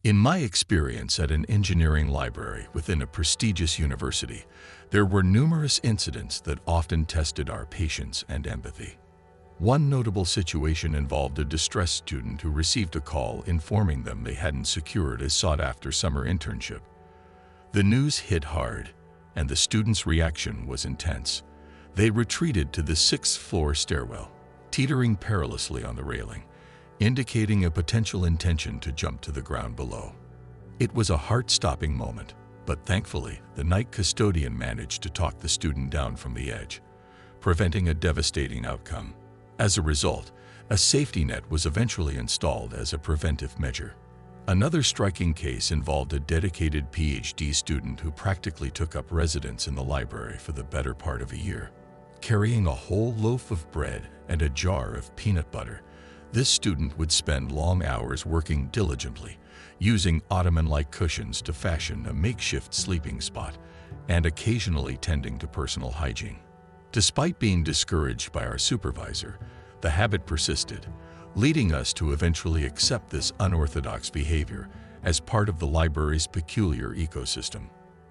In my experience at an engineering library within a prestigious university, there were numerous incidents that often tested our patience and empathy. One notable situation involved a distressed student who received a call informing them they hadn't secured a sought-after summer internship. The news hit hard, and the student's reaction was intense. They retreated to the sixth-floor stairwell, teetering perilously on the railing, indicating a potential intention to jump to the ground below. It was a heart-stopping moment, but thankfully, the night custodian managed to talk the student down from the edge, preventing a devastating outcome. As a result, a safety net was eventually installed as a preventive measure. Another striking case involved a dedicated PhD student who practically took up residence in the library for the better part of a year. Carrying a whole loaf of bread and a jar of peanut butter, this student would spend long hours working diligently, using ottoman-like cushions to fashion a makeshift sleeping spot, and occasionally tending to personal hygiene. Despite being discouraged by our supervisor, the habit persisted, leading us to eventually accept this unorthodox behavior as part of the library's peculiar ecosystem.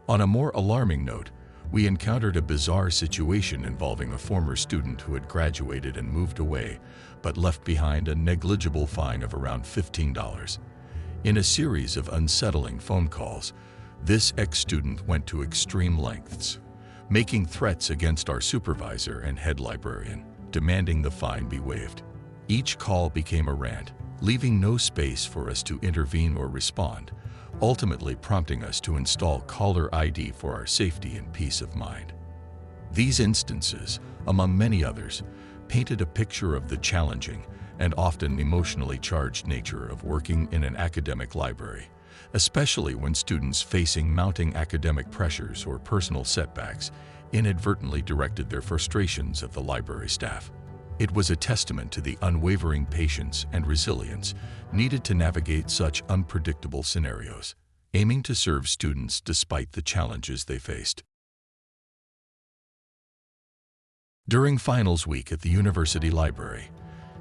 On a more alarming note, we encountered a bizarre situation involving a former student who had graduated and moved away, but left behind a negligible fine of around $15. In a series of unsettling phone calls, this ex-student went to extreme lengths, making threats against our supervisor and head librarian, demanding the fine be waived. Each call became a rant, leaving no space for us to intervene or respond, ultimately prompting us to install caller ID for our safety and peace of mind. These instances, among many others, painted a picture of the challenging and often emotionally charged nature of working in an academic library, especially when students facing mounting academic pressures or personal setbacks inadvertently directed their frustrations at the library staff. It was a testament to the unwavering patience and resilience needed to navigate such unpredictable scenarios, aiming to serve students despite the challenges they faced. During finals week at the university library,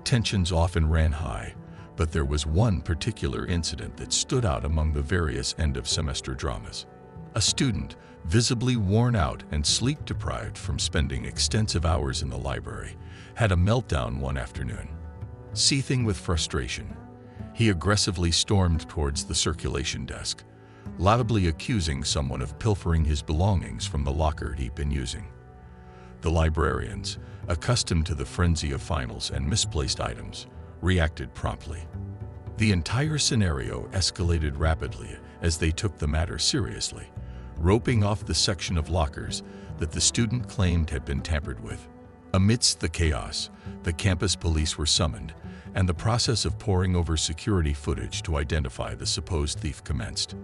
tensions often ran high, but there was one particular incident that stood out among the various end-of-semester dramas. A student, visibly worn out and sleep-deprived from spending extensive hours in the library, had a meltdown one afternoon. Seething with frustration, he aggressively stormed towards the circulation desk, laudably accusing someone of pilfering his belongings from the locker he'd been using. The librarians, accustomed to the frenzy of finals and misplaced items, reacted promptly. The entire scenario escalated rapidly as they took the matter seriously, roping off the section of lockers that the student claimed had been tampered with. Amidst the chaos, the campus police were summoned, and the process of poring over security footage to identify the supposed thief commenced.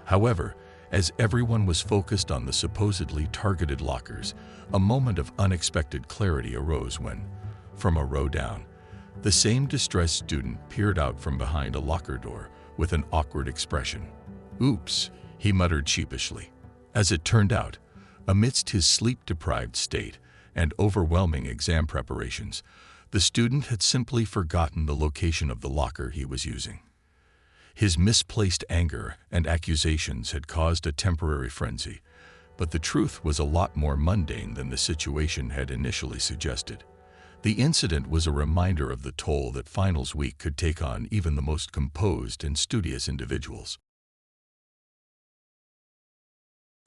However, as everyone was focused on the supposedly targeted lockers, a moment of unexpected clarity arose when, from a row down, the same distressed student peered out from behind a locker door with an awkward expression. "Oops," he muttered sheepishly. As it turned out, amidst his sleep-deprived state and overwhelming exam preparations, the student had simply forgotten the location of the locker he was using. His misplaced anger and accusations had caused a temporary frenzy, but the truth was a lot more mundane than the situation had initially suggested. The incident was a reminder of the toll that finals week could take on even the most composed and studious individuals.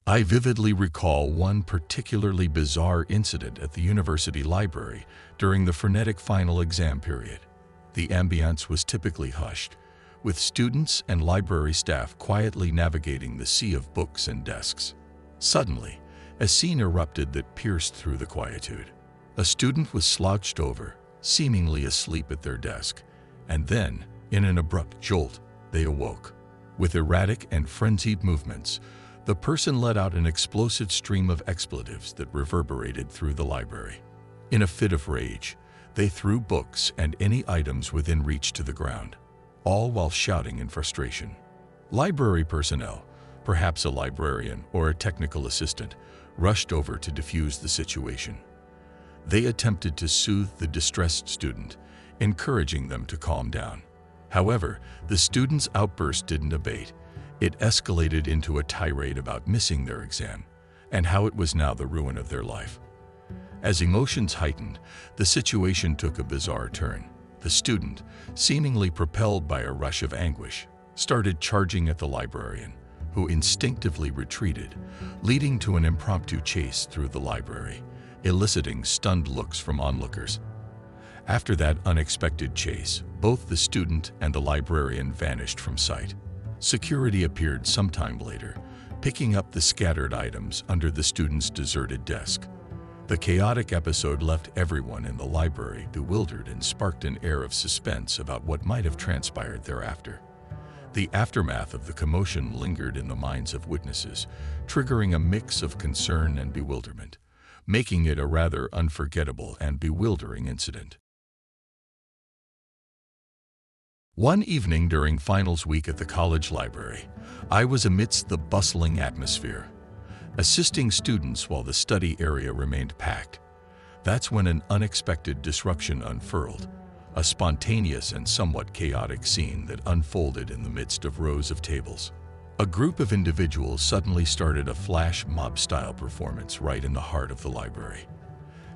I vividly recall one particularly bizarre incident at the university library during the frenetic final exam period. The ambiance was typically hushed, with students and library staff quietly navigating the sea of books and desks. Suddenly, a scene erupted that pierced through the quietude. A student was slouched over, seemingly asleep at their desk, and then, in an abrupt jolt, they awoke. With erratic and frenzied movements, the person let out an explosive stream of expletives that reverberated through the library. In a fit of rage, they threw books and any items within reach to the ground, all while shouting in frustration. Library personnel, perhaps a librarian or a technical assistant, rushed over to defuse the situation. They attempted to soothe the distressed student, encouraging them to calm down. However, the students' outburst didn't abate. It escalated into a tirade about missing their exam and how it was now the ruin of their life. As emotions heightened, the situation took a bizarre turn. The student, seemingly propelled by a rush of anguish, started charging at the librarian, who instinctively retreated, leading to an impromptu chase through the library, eliciting stunned looks from onlookers. After that unexpected chase, both the student and the librarian vanished from sight. Security appeared sometime later, picking up the scattered items under the student's deserted desk. The chaotic episode left everyone in the library bewildered and sparked an air of suspense about what might have transpired thereafter. The aftermath of the commotion lingered in the minds of witnesses, triggering a mix of concern and bewilderment, making it a rather unforgettable and bewildering incident. One evening during finals week at the college library, I was amidst the bustling atmosphere, assisting students while the study area remained packed. That's when an unexpected disruption unfurled, a spontaneous and somewhat chaotic scene that unfolded in the midst of rows of tables. A group of individuals suddenly started a flash mob-style performance right in the heart of the library.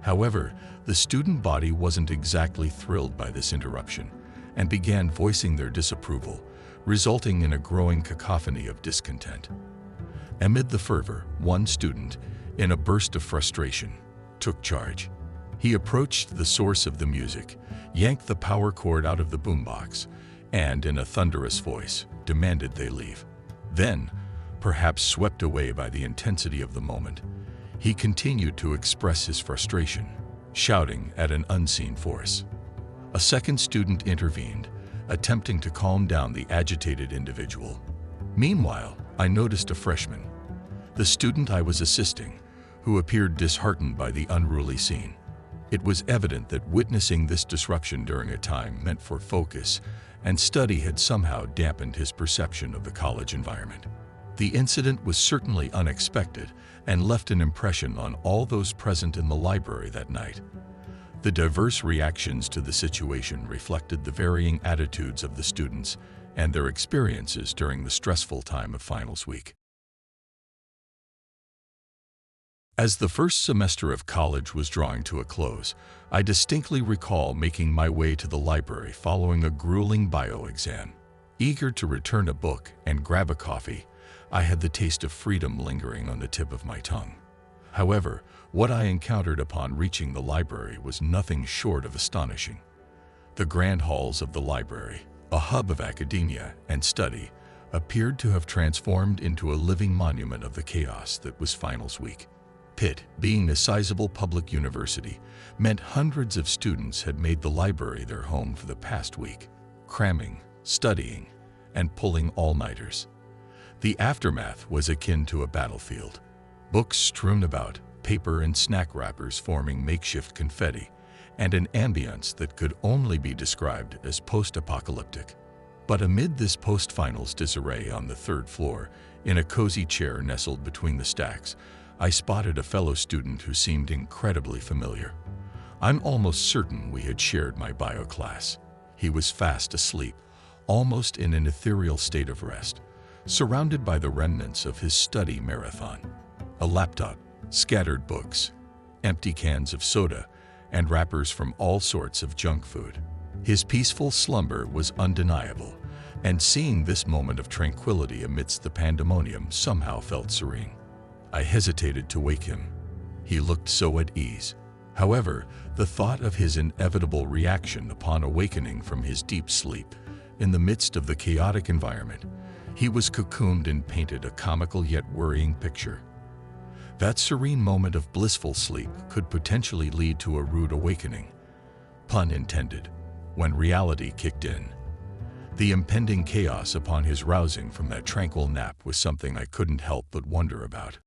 However, the student body wasn't exactly thrilled by this interruption and began voicing their disapproval, resulting in a growing cacophony of discontent. Amid the fervor, one student, in a burst of frustration, took charge. He approached the source of the music, yanked the power cord out of the boombox, and, in a thunderous voice, demanded they leave. Then, perhaps swept away by the intensity of the moment, he continued to express his frustration, shouting at an unseen force. A second student intervened, attempting to calm down the agitated individual. Meanwhile, I noticed a freshman, the student I was assisting, who appeared disheartened by the unruly scene. It was evident that witnessing this disruption during a time meant for focus and study had somehow dampened his perception of the college environment. The incident was certainly unexpected and left an impression on all those present in the library that night. The diverse reactions to the situation reflected the varying attitudes of the students and their experiences during the stressful time of finals week. As the first semester of college was drawing to a close, I distinctly recall making my way to the library following a grueling bio exam. Eager to return a book and grab a coffee, I had the taste of freedom lingering on the tip of my tongue. However, what I encountered upon reaching the library was nothing short of astonishing. The grand halls of the library, a hub of academia and study, appeared to have transformed into a living monument of the chaos that was finals week. Pitt, being a sizable public university, meant hundreds of students had made the library their home for the past week, cramming, studying, and pulling all-nighters. The aftermath was akin to a battlefield. Books strewn about, paper and snack wrappers forming makeshift confetti, and an ambiance that could only be described as post-apocalyptic. But amid this post-finals disarray on the third floor, in a cozy chair nestled between the stacks, I spotted a fellow student who seemed incredibly familiar. I'm almost certain we had shared my bio class. He was fast asleep, almost in an ethereal state of rest, surrounded by the remnants of his study marathon. A laptop, scattered books, empty cans of soda, and wrappers from all sorts of junk food. His peaceful slumber was undeniable, and seeing this moment of tranquility amidst the pandemonium somehow felt serene. I hesitated to wake him. He looked so at ease. However, the thought of his inevitable reaction upon awakening from his deep sleep, in the midst of the chaotic environment, he was cocooned and painted a comical yet worrying picture. That serene moment of blissful sleep could potentially lead to a rude awakening, pun intended, when reality kicked in. The impending chaos upon his rousing from that tranquil nap was something I couldn't help but wonder about.